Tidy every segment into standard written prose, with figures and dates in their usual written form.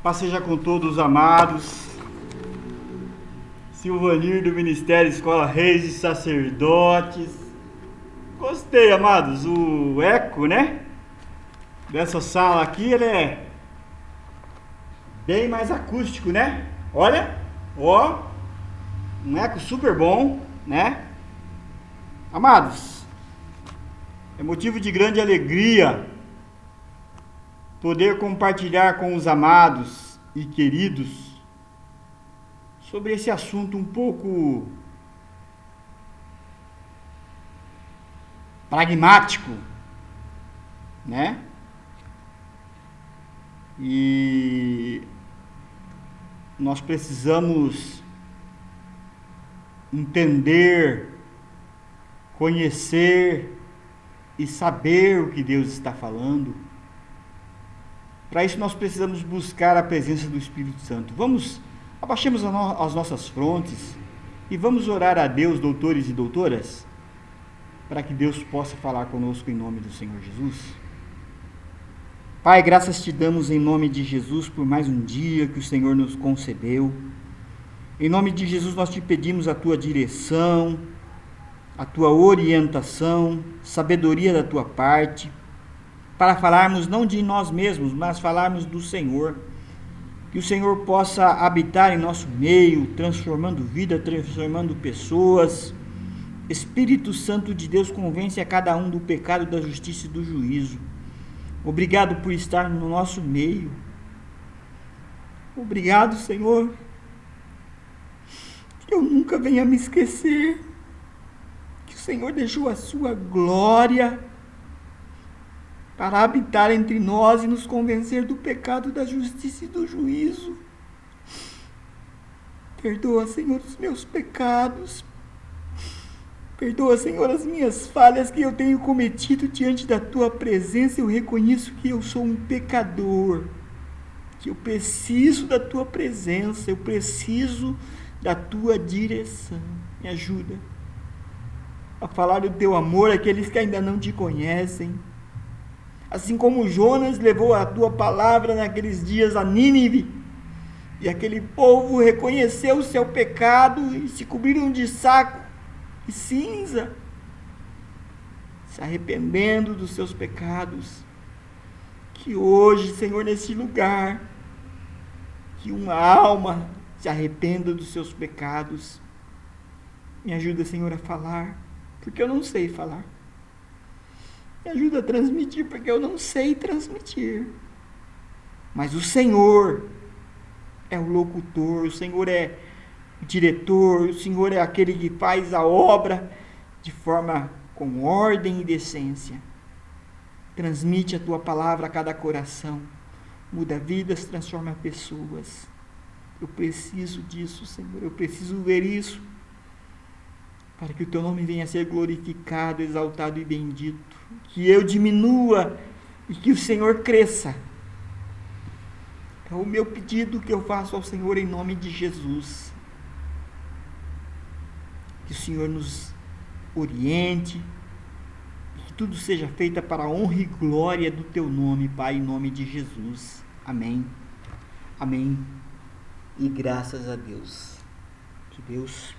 Paz seja com todos os amados. Silvanir do Ministério Escola Reis e Sacerdotes. Gostei, amados. O eco, né? Dessa sala aqui, ele é bem mais acústico, né? Olha, ó, um eco super bom, né? Amados, é motivo de grande alegria poder compartilhar com os amados e queridos sobre esse assunto um pouco pragmático, né? E nós precisamos entender, conhecer e saber o que Deus está falando. Para isso nós precisamos buscar a presença do Espírito Santo. Abaixemos as nossas frontes e vamos orar a Deus, doutores e doutoras, para que Deus possa falar conosco em nome do Senhor Jesus. Pai, graças te damos em nome de Jesus por mais um dia que o Senhor nos concedeu. Em nome de Jesus nós te pedimos a tua direção, a tua orientação, sabedoria da tua parte, para falarmos não de nós mesmos, mas falarmos do Senhor. Que o Senhor possa habitar em nosso meio, transformando vida, transformando pessoas. Espírito Santo de Deus, convence a cada um do pecado, da justiça e do juízo. Obrigado por estar no nosso meio. Obrigado, Senhor, que eu nunca venha me esquecer que o Senhor deixou a sua glória para habitar entre nós e nos convencer do pecado, da justiça e do juízo. Perdoa, Senhor, os meus pecados. Perdoa, Senhor, as minhas falhas que eu tenho cometido diante da tua presença. Eu reconheço que eu sou um pecador, que eu preciso da tua presença, eu preciso da tua direção. Me ajuda a falar do teu amor àqueles que ainda não te conhecem. Assim como Jonas levou a tua palavra naqueles dias a Nínive, e aquele povo reconheceu o seu pecado e se cobriram de saco e cinza, se arrependendo dos seus pecados. Que hoje, Senhor, nesse lugar, que uma alma se arrependa dos seus pecados. Me ajuda, Senhor, a falar, porque eu não sei falar. Me ajuda a transmitir, porque eu não sei transmitir. Mas o Senhor é o locutor, o Senhor é o diretor, o Senhor é aquele que faz a obra de forma com ordem e decência. Transmite a tua palavra a cada coração. Muda vidas, transforma pessoas. Eu preciso disso, Senhor. Eu preciso ver isso, para que o teu nome venha a ser glorificado, exaltado e bendito. Que eu diminua e que o Senhor cresça. É o meu pedido que eu faço ao Senhor em nome de Jesus. Que o Senhor nos oriente e que tudo seja feito para a honra e glória do teu nome, Pai, em nome de Jesus. Amém. Amém. E graças a Deus. Que Deus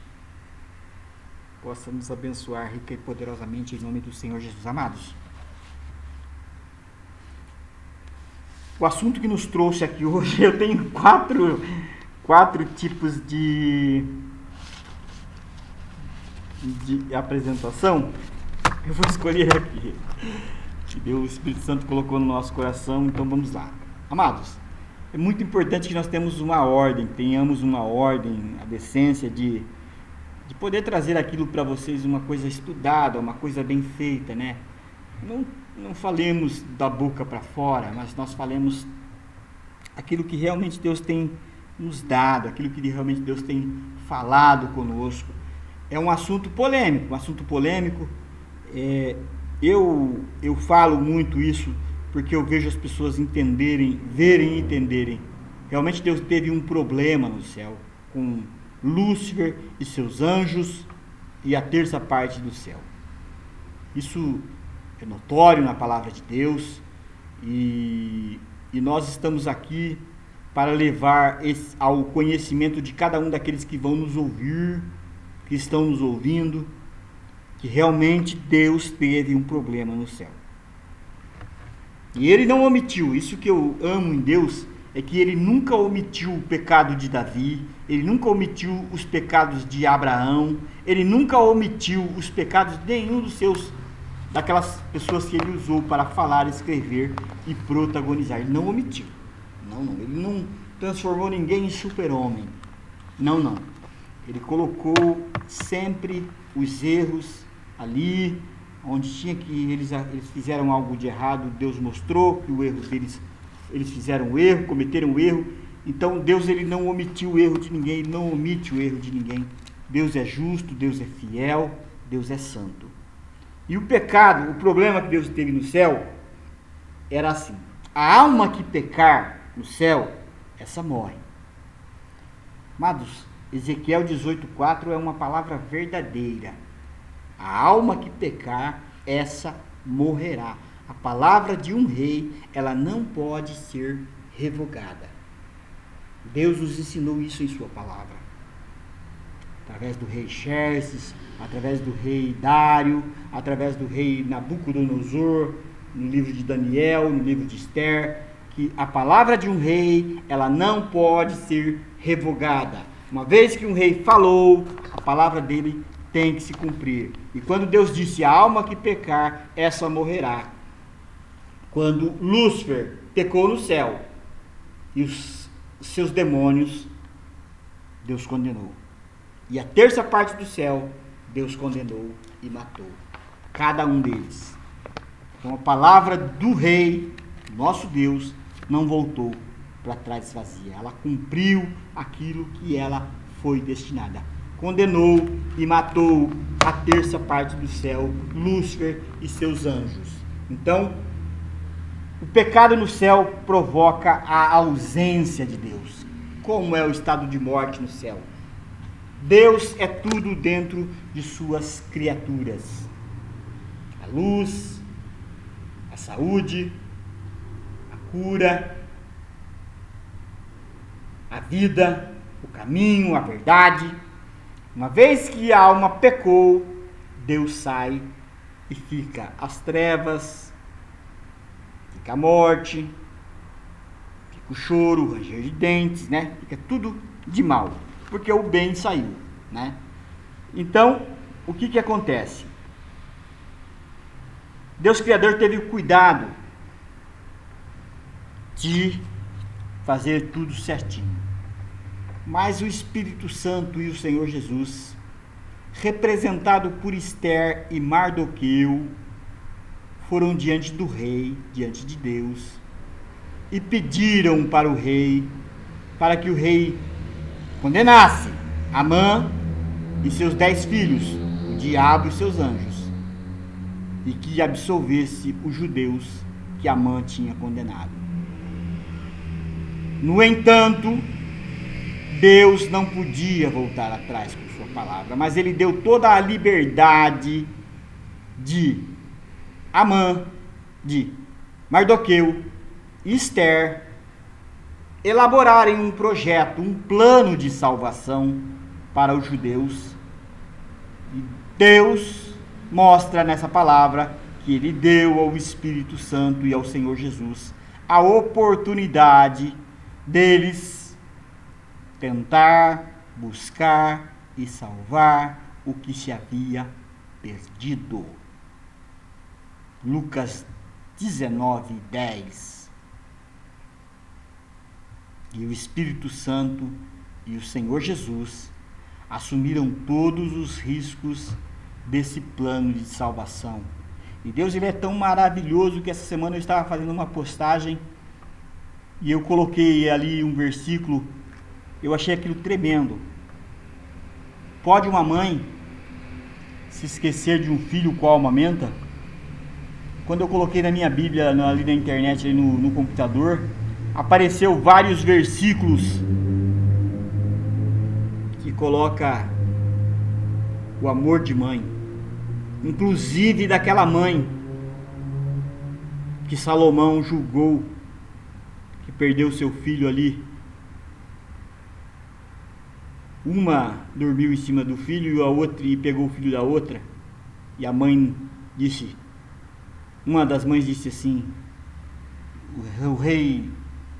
possa nos abençoar rica e poderosamente em nome do Senhor Jesus. Amados, o assunto que nos trouxe aqui hoje, eu tenho quatro tipos de apresentação. Eu vou escolher aqui, que Deus, o Espírito Santo colocou no nosso coração, então vamos lá. Amados, é muito importante que nós tenhamos tenhamos uma ordem, a decência de poder trazer aquilo para vocês, uma coisa estudada, uma coisa bem feita, né? Não falemos da boca para fora, mas nós falemos aquilo que realmente Deus tem nos dado, aquilo que realmente Deus tem falado conosco. É um assunto polêmico. Eu falo muito isso porque eu vejo as pessoas verem e entenderem. Realmente Deus teve um problema no céu com Lúcifer e seus anjos e a terça parte do céu. Isso é notório na palavra de Deus, e nós estamos aqui para levar ao conhecimento de cada um daqueles que vão nos ouvir, que estão nos ouvindo, que realmente Deus teve um problema no céu. E ele não omitiu. Isso que eu amo em Deus é que ele nunca omitiu o pecado de Davi, ele nunca omitiu os pecados de Abraão, ele nunca omitiu os pecados de nenhum daquelas pessoas que ele usou para falar, escrever e protagonizar. Ele não omitiu. Não, ele não transformou ninguém em super-homem. Não. Ele colocou sempre os erros ali, onde tinha que eles fizeram algo de errado, Deus mostrou que o erro deles, eles fizeram o erro, cometeram o erro. Então Deus, ele não omitiu o erro de ninguém, ele não omite o erro de ninguém. Deus é justo, Deus é fiel, Deus é santo. E o pecado, o problema que Deus teve no céu era assim: a alma que pecar no céu, essa morre. Amados, Ezequiel 18:4 é uma palavra verdadeira. A alma que pecar, essa morrerá. A palavra de um rei, ela não pode ser revogada. Deus nos ensinou isso em sua palavra. Através do rei Xerxes, através do rei Dário, através do rei Nabucodonosor, no livro de Daniel, no livro de Esther, que a palavra de um rei, ela não pode ser revogada. Uma vez que um rei falou, a palavra dele tem que se cumprir. E quando Deus disse: a alma que pecar, essa morrerá. Quando Lúcifer pecou no céu e os seus demônios, Deus condenou. E a terça parte do céu, Deus condenou e matou cada um deles. Então a palavra do rei, nosso Deus, não voltou para trás vazia. Ela cumpriu aquilo que ela foi destinada. Condenou e matou a terça parte do céu, Lúcifer e seus anjos. Então, o pecado no céu provoca a ausência de Deus. Como é o estado de morte no céu? Deus é tudo dentro de suas criaturas. A luz, a saúde, a cura, a vida, o caminho, a verdade. Uma vez que a alma pecou, Deus sai e fica as trevas, fica a morte, fica o choro, o ranger de dentes, né? Fica tudo de mal, porque o bem saiu, né? Então, o que acontece? Deus Criador teve o cuidado de fazer tudo certinho. Mas o Espírito Santo e o Senhor Jesus, representado por Esther e Mardoqueu, foram diante do rei, diante de Deus, e pediram para o rei, para que o rei condenasse Amã e seus 10 filhos, o diabo e seus anjos, e que absolvesse os judeus que Amã tinha condenado. No entanto, Deus não podia voltar atrás com sua palavra, mas ele deu toda a liberdade de Amã, de Mardoqueu e Esther elaborarem um projeto, um plano de salvação para os judeus. E Deus mostra nessa palavra que ele deu ao Espírito Santo e ao Senhor Jesus a oportunidade deles tentar, buscar e salvar o que se havia perdido. Lucas 19:10. E o Espírito Santo e o Senhor Jesus assumiram todos os riscos desse plano de salvação. E Deus, ele é tão maravilhoso que essa semana eu estava fazendo uma postagem e eu coloquei ali um versículo. Eu achei aquilo tremendo. Pode uma mãe se esquecer de um filho qual amamenta? Quando eu coloquei na minha Bíblia, ali na internet, ali no computador, apareceu vários versículos que coloca o amor de mãe, inclusive daquela mãe que Salomão julgou, que perdeu seu filho ali Uma dormiu em cima do filho e pegou o filho da outra. E a mãe disse, uma das mães disse assim, o rei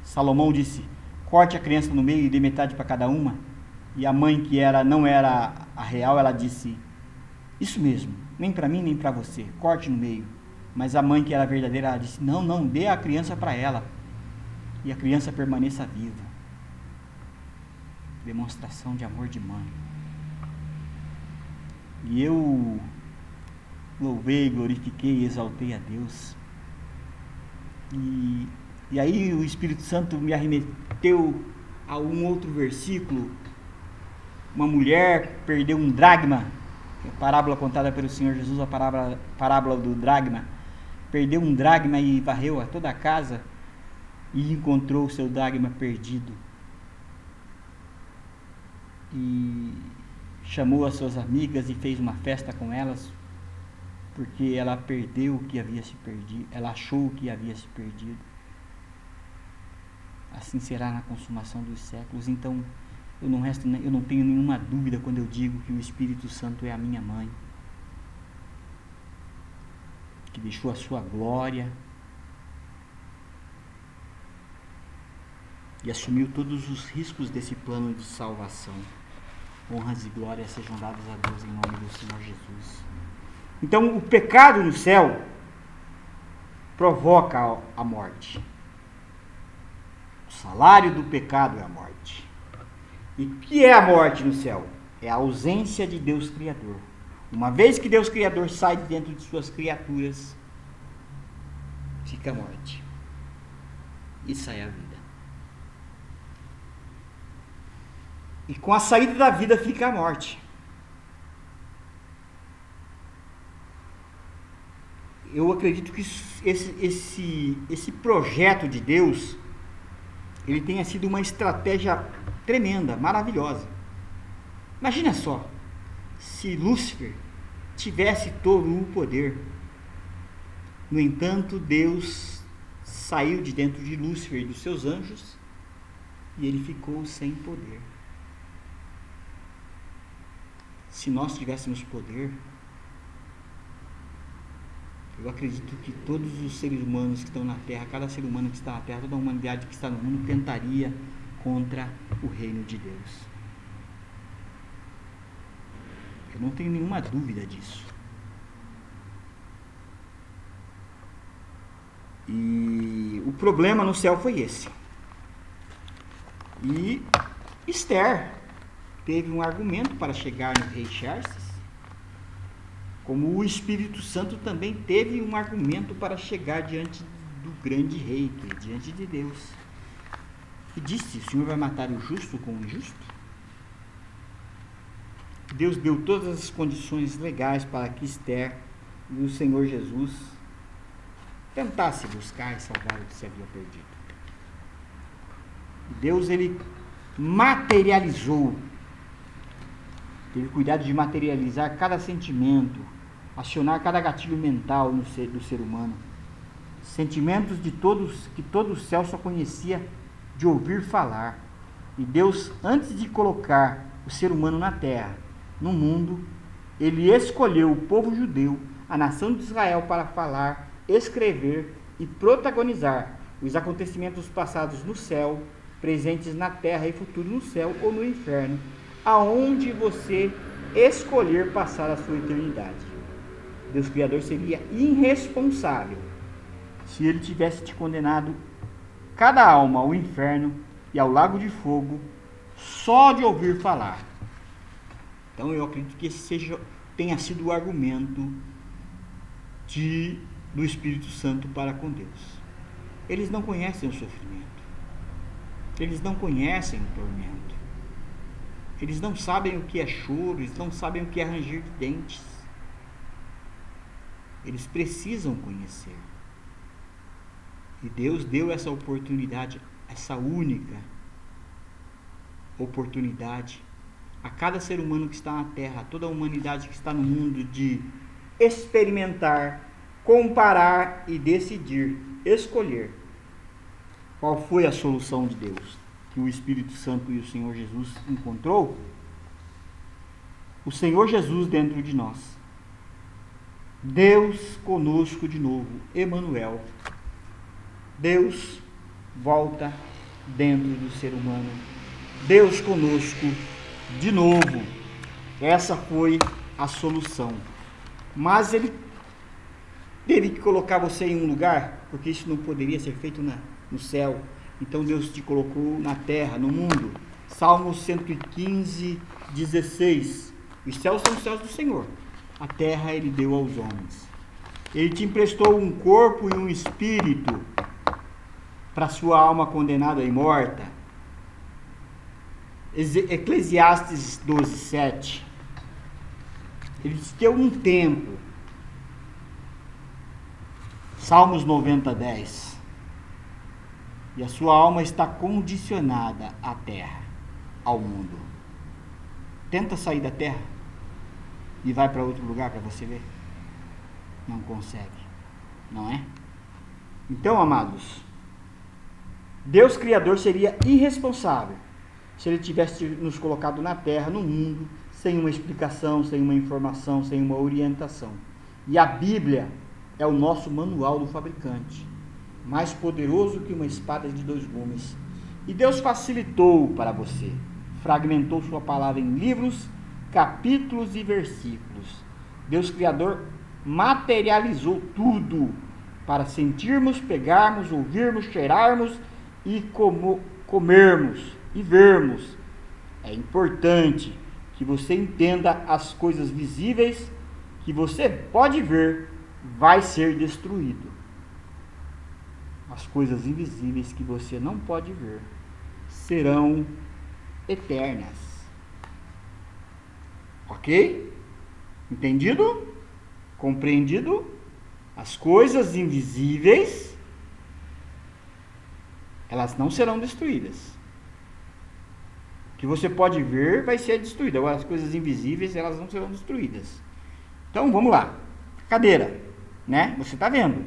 Salomão disse, corte a criança no meio e dê metade para cada uma. E a mãe, que não era a real, ela disse, isso mesmo, nem para mim nem para você, corte no meio. Mas a mãe, que era verdadeira, ela disse, não, dê a criança para ela. E a criança permaneça viva. Demonstração de amor de mãe. E eu louvei, glorifiquei e exaltei a Deus. E aí o Espírito Santo me arremeteu a um outro versículo. Uma mulher perdeu um dracma, a parábola contada pelo Senhor Jesus, a parábola do dracma. Perdeu um dracma e varreu a toda a casa e encontrou o seu dracma perdido. E chamou as suas amigas e fez uma festa com elas, porque ela perdeu o que havia se perdido, ela achou o que havia se perdido. Assim será na consumação dos séculos. Então, eu não tenho nenhuma dúvida quando eu digo que o Espírito Santo é a minha mãe, que deixou a sua glória e assumiu todos os riscos desse plano de salvação. Honras e glórias sejam dadas a Deus em nome do Senhor Jesus. Então, o pecado no céu provoca a morte. O salário do pecado é a morte. E o que é a morte no céu? É a ausência de Deus Criador. Uma vez que Deus Criador sai de dentro de suas criaturas, fica a morte. E sai a vida. E com a saída da vida fica a morte. Eu acredito que esse projeto de Deus, ele tenha sido uma estratégia tremenda, maravilhosa. Imagina só, se Lúcifer tivesse todo o poder. No entanto, Deus saiu de dentro de Lúcifer e dos seus anjos e ele ficou sem poder. Se nós tivéssemos poder, eu acredito que todos os seres humanos que estão na Terra, cada ser humano que está na Terra, toda a humanidade que está no mundo, tentaria contra o reino de Deus. Eu não tenho nenhuma dúvida disso. E o problema no céu foi esse. E Esther teve um argumento para chegar no rei Xerxes, como o Espírito Santo também teve um argumento para chegar diante do grande rei, diante de Deus. E disse, o Senhor vai matar o justo com o injusto? Deus deu todas as condições legais para que Esther e o Senhor Jesus tentasse buscar e salvar o que se havia perdido. Deus, ele materializou, teve cuidado de materializar cada sentimento, acionar cada gatilho mental do ser humano. Sentimentos que todo o céu só conhecia de ouvir falar. E Deus, antes de colocar o ser humano na terra, no mundo, ele escolheu o povo judeu, a nação de Israel, para falar, escrever e protagonizar os acontecimentos passados no céu, presentes na terra e futuro no céu ou no inferno, aonde você escolher passar a sua eternidade. Deus Criador seria irresponsável se ele tivesse te condenado cada alma ao inferno e ao lago de fogo só de ouvir falar. Então eu acredito que esse tenha sido o argumento do Espírito Santo para com Deus. Eles não conhecem o sofrimento. Eles não conhecem o tormento. Eles não sabem o que é choro, eles não sabem o que é ranger de dentes. Eles precisam conhecer. E Deus deu essa oportunidade, essa única oportunidade a cada ser humano que está na Terra, a toda a humanidade que está no mundo, de experimentar, comparar e decidir, escolher qual foi a solução de Deus que o Espírito Santo e o Senhor Jesus encontrou o Senhor Jesus dentro de nós. Deus conosco de novo, Emanuel. Deus volta dentro do ser humano. Deus conosco de novo. Essa foi a solução. Mas ele teve que colocar você em um lugar, porque isso não poderia ser feito no céu. Então Deus te colocou na terra, no mundo. Salmo 115, 16. Os céus são os céus do Senhor. A terra ele deu aos homens. Ele te emprestou um corpo e um espírito para sua alma condenada e morta. Eclesiastes 12, 7. Ele te deu um tempo. Salmos 90, 10. E a sua alma está condicionada à terra, ao mundo. Tenta sair da terra e vai para outro lugar para você ver. Não consegue, não é? Então, amados, Deus Criador seria irresponsável se Ele tivesse nos colocado na terra, no mundo, sem uma explicação, sem uma informação, sem uma orientação. E a Bíblia é o nosso manual do fabricante, mais poderoso que uma espada de 2 gumes. E Deus facilitou para você, fragmentou sua palavra em livros, capítulos e versículos. Deus Criador materializou tudo para sentirmos, pegarmos, ouvirmos, cheirarmos e comermos e vermos. É importante que você entenda as coisas visíveis que você pode ver vai ser destruído. As coisas invisíveis que você não pode ver serão eternas. Ok? Entendido? Compreendido? As coisas invisíveis, elas não serão destruídas. O que você pode ver vai ser destruído. Agora, as coisas invisíveis, elas não serão destruídas. Então, vamos lá. Cadeira, né? Você está vendo.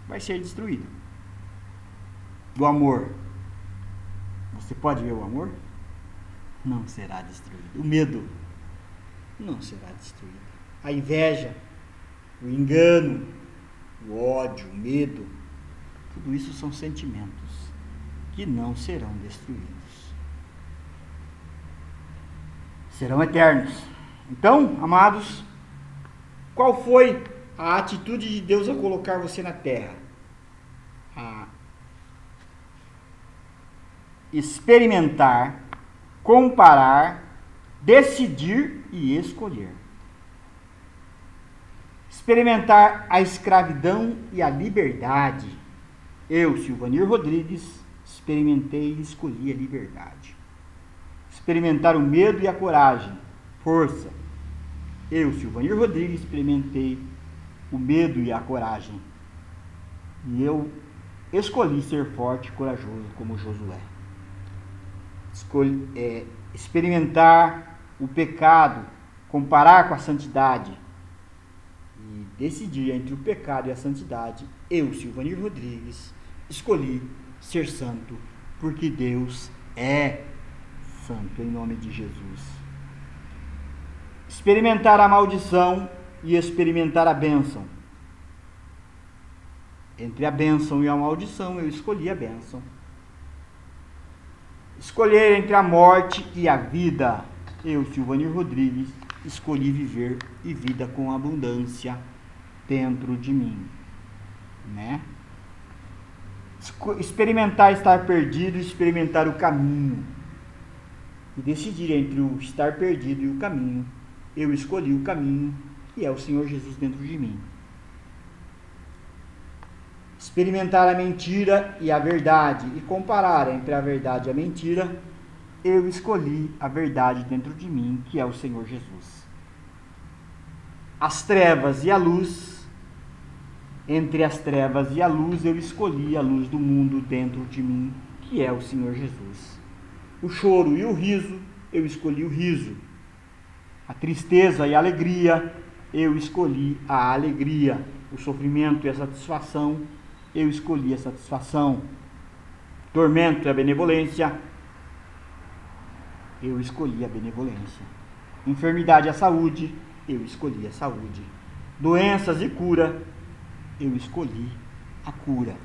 Vai ser destruído. O amor. Você pode ver o amor? Não será destruído. O medo não será destruído. A inveja, o engano, o ódio, o medo, tudo isso são sentimentos que não serão destruídos. Serão eternos. Então, amados, qual foi a atitude de Deus ao colocar você na terra? A experimentar, comparar, decidir e escolher. Experimentar a escravidão e a liberdade. Eu, Silvanir Rodrigues, experimentei e escolhi a liberdade. Experimentar o medo e a coragem. Força. Eu, Silvanir Rodrigues, experimentei o medo e a coragem. E eu escolhi ser forte e corajoso como Josué. Experimentar o pecado, comparar com a santidade e decidir entre o pecado e a santidade. Eu, Silvanir Rodrigues, escolhi ser santo, porque Deus é santo, em nome de Jesus. Experimentar a maldição e experimentar a bênção. Entre a bênção e a maldição, eu escolhi a bênção. Escolher entre a morte e a vida. Eu, Silvanir Rodrigues, escolhi viver e vida com abundância dentro de mim, né? Experimentar estar perdido e experimentar o caminho. E decidir entre o estar perdido e o caminho. Eu escolhi o caminho, que é o Senhor Jesus dentro de mim. Experimentar a mentira e a verdade e comparar entre a verdade e a mentira. Eu escolhi a verdade dentro de mim, que é o Senhor Jesus. As trevas e a luz. Entre as trevas e a luz, eu escolhi a luz do mundo dentro de mim, que é o Senhor Jesus. O choro e o riso, eu escolhi o riso. A tristeza e a alegria, eu escolhi a alegria. O sofrimento e a satisfação, eu escolhi a satisfação. Tormento e a benevolência, eu escolhi a benevolência. Enfermidade e a saúde, eu escolhi a saúde. Doenças e cura, eu escolhi a cura.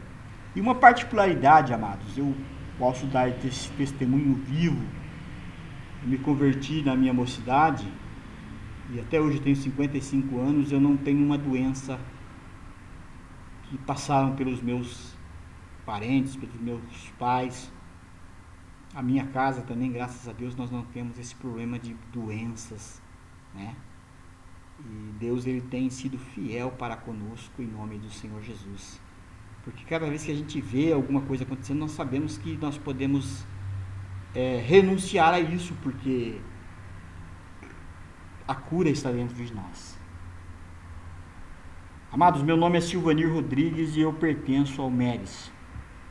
E uma particularidade, amados, eu posso dar esse testemunho vivo. Eu me converti na minha mocidade e até hoje eu tenho 55 anos, eu não tenho uma doença que passaram pelos meus parentes, pelos meus pais. A minha casa também, graças a Deus, nós não temos esse problema de doenças, né? E Deus, ele tem sido fiel para conosco em nome do Senhor Jesus. Porque cada vez que a gente vê alguma coisa acontecendo, nós sabemos que nós podemos renunciar a isso, porque a cura está dentro de nós. Amados, meu nome é Silvanir Rodrigues e eu pertenço ao MERES,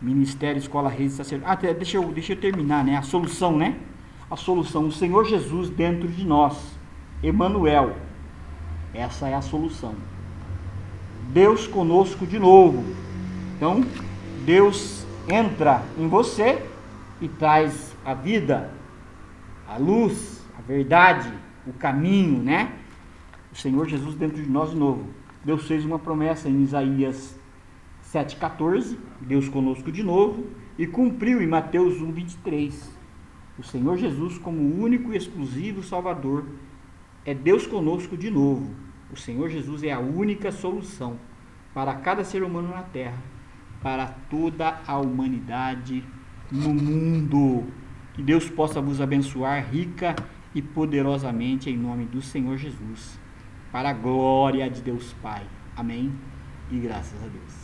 Ministério Escola Reis e Sacerdote. Deixa eu terminar, né? A solução, né? A solução, o Senhor Jesus dentro de nós, Emanuel. Essa é a solução. Deus conosco de novo. Então, Deus entra em você e traz a vida, a luz, a verdade, o caminho, né? O Senhor Jesus dentro de nós de novo. Deus fez uma promessa em Isaías 7,14, Deus conosco de novo, e cumpriu em Mateus 1,23. O Senhor Jesus, como o único e exclusivo Salvador, é Deus conosco de novo. O Senhor Jesus é a única solução para cada ser humano na terra, para toda a humanidade no mundo. Que Deus possa vos abençoar rica e poderosamente em nome do Senhor Jesus, para a glória de Deus Pai. Amém e graças a Deus.